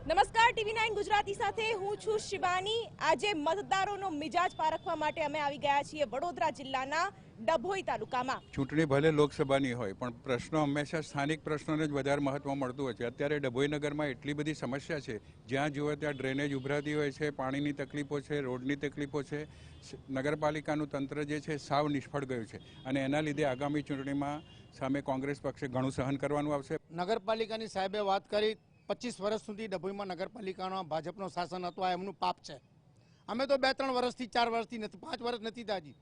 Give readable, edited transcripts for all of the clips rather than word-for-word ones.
નમસ્કાર, TV9 ગુજરાતી સાથે હું છું શિવાની। આજે મતદારોનો મિજાજ પારખવા માટે અમે આવી ગયા છીએ વડોદરા જિલ્લાના ડભોઈ તાલુકામાં। ચૂંટણી ભલે લોકસભાની હોય પણ પ્રશ્નો હંમેશા સ્થાનિક પ્રશ્નોને જ વધારે મહત્વ મળતું હોય છે। અત્યારે ડભોઈ નગરમાં એટલી બધી સમસ્યા છે, જ્યાં જુઓ ત્યાં ડ્રેનેજ ઉભરાતી હોય છે, પાણીની તકલીફો છે, રોડની તકલીફો છે। નગરપાલિકાનું તંત્ર જે છે સાવ નિષ્ફળ ગયું છે અને એના લીધે આગામી ચૂંટણીમાં સામે કોંગ્રેસ પક્ષે ઘણું સહન કરવાનું આવશે। નગરપાલિકાની સાહેબે વાત કરી 25 વર્ષ સુધી ડભોઈમાં નગરપાલિકાનો ભાજપનો શાસન હતો, આ એમનું પાપ છે। અમે તો 2-3 વર્ષથી 4 વર્ષથી નથી, 5 વર્ષ નથી દાજી।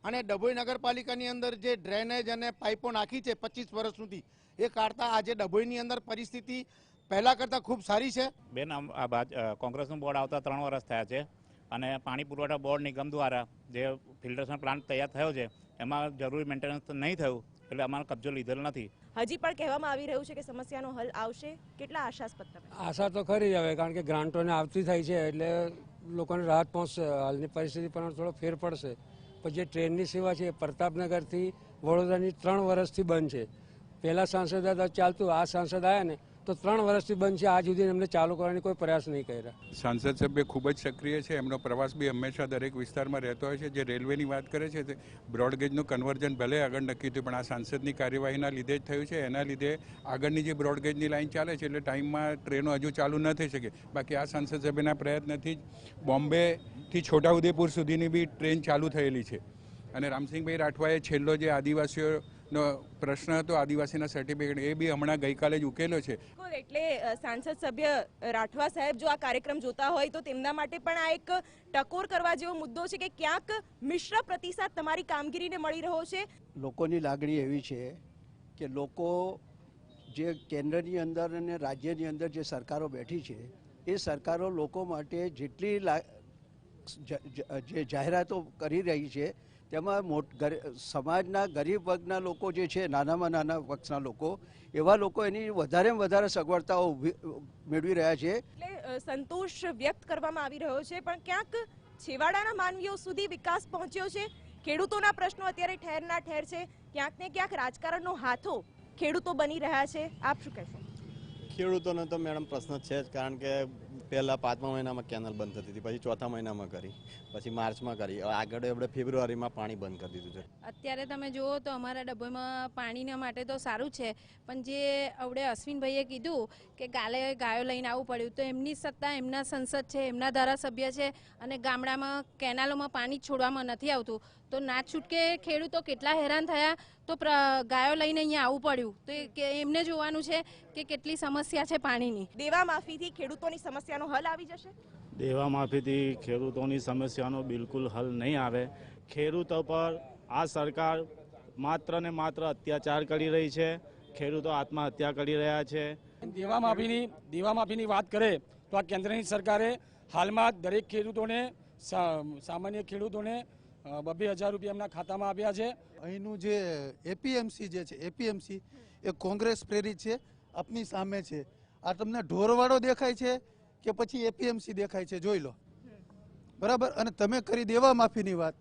અને ડભોઈ નગરપાલિકાની અંદર જે ડ્રેનેજ અને પાઇપો નાખી છે 25 વર્ષ સુધી, એ કાઢતા આજે ડભોઈની અંદર પરિસ્થિતિ પહેલાં કરતાં ખૂબ સારી છે। બેન, કોંગ્રેસનું બોર્ડ આવતા 3 વર્ષ થયા છે અને પાણી પુરવઠા બોર્ડ નિગમ દ્વારા જે ફિલ્ટરેશન પ્લાન્ટ તૈયાર થયો છે એમાં જરૂરી મેન્ટેનન્સ નહીં થયું, એટલે અમારો કબજો લીધેલ નથી। હજી પણ કહેવામાં આવી રહ્યું છે કે સમસ્યાનો હલ આવશે। કેટલા આશાસ્પદ તમે? આશા તો ખરી જ હવે, કારણ કે ગ્રાન્ટોને આવતી થઈ છે એટલે લોકોને રાહત પહોંચશે। હાલની પરિસ્થિતિ પણ થોડો ફેર પડશે। પણ જે ટ્રેનની સેવા છે એ પ્રતાપનગરથી વડોદરાની 3 વર્ષથી બંધ છે। પહેલાં સાંસદ હતા ચાલતું, આ સાંસદ આવ્યા ને તો 3 વર્ષથી બંધ છે। આજ સુધી એમને ચાલુ કરવાની કોઈ પ્રયાસ નહીં કર્યા। સાંસદ સભ્ય ખૂબ જ સક્રિય છે, એમનો પ્રવાસ બી હંમેશા દરેક વિસ્તારમાં રહેતો હોય છે। જે રેલવેની વાત કરે છે તે બ્રોડગેજનું કન્વર્ઝન ભલે આગળ નક્કી થયું પણ આ સાંસદની કાર્યવાહીના લીધે જ થયું છે। એના લીધે આગળની જે બ્રોડગેજની લાઈન ચાલે છે એટલે ટાઈમમાં ટ્રેનો હજુ ચાલુ ન થઈ શકે। બાકી આ સાંસદ સભ્યના પ્રયત્નથી જ બોમ્બેથી છોટાઉદેપુર સુધીની બી ટ્રેન ચાલુ થયેલી છે। અને રામસિંહભાઈ રાઠવાએ છેલ્લો જે આદિવાસીઓનો પ્રશ્ન હતો, આદિવાસીના સર્ટિફિકેટ, એ બી હમણાં ગઈકાલે જ ઉકેલો છે। એટલે સાંસદ સભ્ય રાઠવા સાહેબ જો આ કાર્યક્રમ જોતા હોય તો તેમના માટે પણ આ એક ટકોર કરવા જેવો મુદ્દો છે કે ક્યાંક મિશ્ર પ્રતિસાદ તમારી કામગીરીને મળી રહ્યો છે। લોકોની લાગણી એવી છે કે લોકો જે કેન્દ્રની અંદર અને રાજ્યની અંદર જે સરકારો બેઠી છે એ સરકારો લોકો માટે જેટલી જે જાહેરાતો કરી રહી છે તેમાં સમાજના ગરીબ વર્ગના લોકો જે છે, નાનામાં નાના પક્ષના લોકો, એવા લોકો એની વધારેમાં વધારે સગવડતાઓ મેળવી રહ્યા છે। એટલે સંતોષ વ્યક્ત કરવામાં આવી રહ્યો છે પણ ક્યાંક છેવાડાના માનવીઓ સુધી વિકાસ પહોંચ્યો છે। ખેડૂતોના પ્રશ્નો અત્યારે ઠેરના ઠેર છે, ક્યાંક ને ક્યાંક રાજકારણનો હાથો ખેડૂતો બની રહ્યા છે। આપ શું કહેશો? ખેડૂતોનો તો મેડમ પ્રશ્ન છે જ, કારણ કે પહેલાં 5મા મહિનામાં કેનલ બંધ થતી હતી, પછી 4થા મહિનામાં કરી, પછી માર્ચમાં કરી, આગળ આપણે ફેબ્રુઆરીમાં પાણી બંધ કરી દીધું છે। અત્યારે તમે જુઓ તો અમારા ડભોઈમાં પાણીના માટે તો સારું છે, પણ જે અવડે અશ્વિનભાઈએ કીધું કે ગાયો લઈને આવવું પડ્યું, તો એમની સત્તા, એમના સંસદ છે, એમના ધારાસભ્ય છે અને ગામડામાં કેનાલોમાં પાણી છોડવામાં નથી આવતું, તો ના છૂટકે ખેડૂતો કેટલા હેરાન થયા, તો ગાયો લઈને અહીંયા આવવું પડ્યું, તો એમને જોવાનું છે કે કેટલી સમસ્યા છે પાણીની। દેવા માફીથી ખેડૂતોની સમસ્યાનો હલ આવી જશે? દેવા માફીથી ખેડૂતોની સમસ્યાનો બિલકુલ હલ નહીં આવે। ખેડૂતો પર આ સરકાર માત્ર ને માત્ર અત્યાચાર કરી રહી છે, ખેડૂતો આત્મહત્યા કરી રહ્યા છે। દેવા માફીની વાત કરે તો આ કેન્દ્રની સરકારે હાલમાં દરેક ખેડૂતોને, સામાન્ય ખેડૂતોને 2,000 રૂપિયા એમના ખાતામાં આપ્યા છે। અહીંનું જે એપીએમસી જે છે, એપીએમસી એ કોંગ્રેસ પ્રેરિત છે, આપની સામે છે। આ તમને ઢોરવાડો દેખાય છે કે પછી એપીએમસી દેખાય છે, જોઈ લો, બરાબર। અને તમે કરી દેવા માફીની વાત,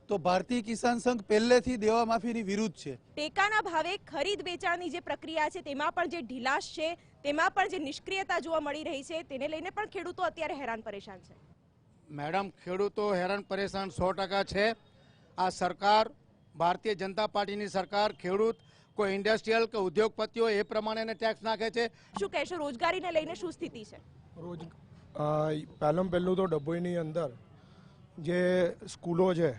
તો ભારતીય કિસાન સંઘ પહેલેથી દેવા માફીની વિરુદ્ધ છે। ટેકાના ભાવે ખરીદ વેચાણની જે પ્રક્રિયા છે તેમાં પણ જે ઢીલાશ છે, તેમાં પણ જે નિષ્ક્રિયતા જોવા મળી રહી છે, તેને લઈને પણ ખેડૂતો અત્યારે હેરાન પરેશાન છે। મેડમ, ખેડૂતો હેરાન પરેશાન 100% છે। આ સરકાર, ભારતીય જનતા પાર્ટીની સરકાર, ખેડૂત, કોઈ ઇન્ડસ્ટ્રીયલ કે ઉદ્યોગપતિઓ એ પ્રમાણે ટેક્સ નાખે છે। શું કહેશો, રોજગારીને લઈને શું સ્થિતિ છે? પહેલું તો ડભોઈની અંદર જે સ્કૂલો છે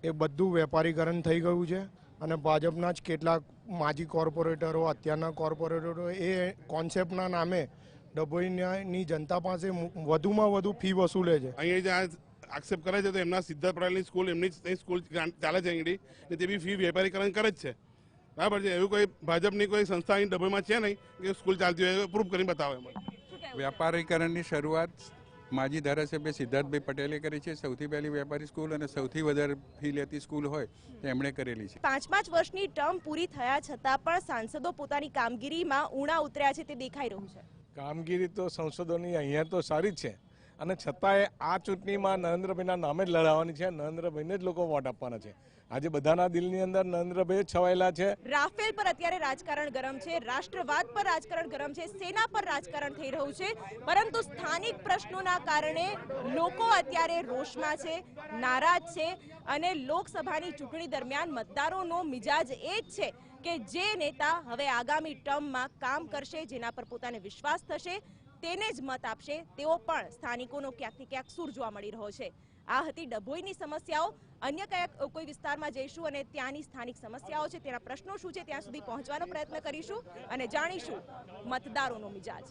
એ બધું વેપારીકરણ થઈ ગયું છે અને ભાજપના જ કેટલાક માજી કોર્પોરેટરો, અત્યારના કોર્પોરેટરો એ કોન્સેપ્ટના નામે ડભોઈની જનતા પાસે વધુમાં વધુ ફી વસૂલે છે। અહીંયા જ્યાં આક્ષેપ કરે છે તો એમના સિદ્ધાર્થ પટેલની સ્કૂલ, એમની સ્કૂલ ચાલે છે અહીંથી, ને તે બી ફી વેપારીકરણ કરે જ છે, બરાબર છે। એવું કોઈ ભાજપની કોઈ સંસ્થા અહીં ડભોઈમાં છે નહીં કે સ્કૂલ ચાલતી હોય, પ્રૂફ કરીને બતાવે। વ્યાપારીકરણની શરૂઆત માજી ધારાસભ્ય સિદ્ધાર્થભાઈ પટેલે કરી છે। સૌથી પહેલી વેપારી સ્કૂલ અને સૌથી વધારે ફી લેતી સ્કૂલ હોય એમણે કરેલી છે। 5 વર્ષની ટર્મ પૂરી થયા છતાં પણ સાંસદો પોતાની કામગીરીમાં ઊણા ઉતર્યા છે તે દેખાઈ રહ્યું છે। કામગીરી તો સંસદોની અહીંયા તો સારી જ છે, અને છતાંય આ ચૂંટણીમાં નરેન્દ્રભાઈના નામે જ લડાવવાની છે, નરેન્દ્રભાઈને જ લોકો વોટ આપવાના છે. આજે બધાના દિલની અંદર નરેન્દ્રભાઈ છવાયેલા છે. રાફેલ પર અત્યારે રાજકારણ ગરમ છે, રાષ્ટ્રવાદ પર રાજકારણ ગરમ છે, સેના પર રાજકારણ થઈ રહ્યું છે, પરંતુ સ્થાનિક પ્રશ્નોના કારણે લોકો અત્યારે રોષમાં છે, નારાજ છે અને લોકસભાની ચૂંટણી દરમિયાન મતદારોનો મિજાજ એ જ છે કે જે નેતા હવે આગામી ટર્મમાં કામ કરશે, જેના પર પોતાને વિશ્વાસ થશે, તેને જ મત આપશે, તેવો પણ સ્થાનિકોનો ક્યાંક ને ક્યાંક સૂર જોવા મળી રહ્યો છે. આ હતી ડભોઈની સમસ્યાઓ. અન્ય કયા કોઈ વિસ્તારમાં જઈશું અને ત્યાંની સ્થાનિક સમસ્યાઓ છે, તેના પ્રશ્નો શું છે, ત્યાં સુધી પહોંચવાનો પ્રયત્ન કરીશું અને જાણીશું મતદારોનો મિજાજ.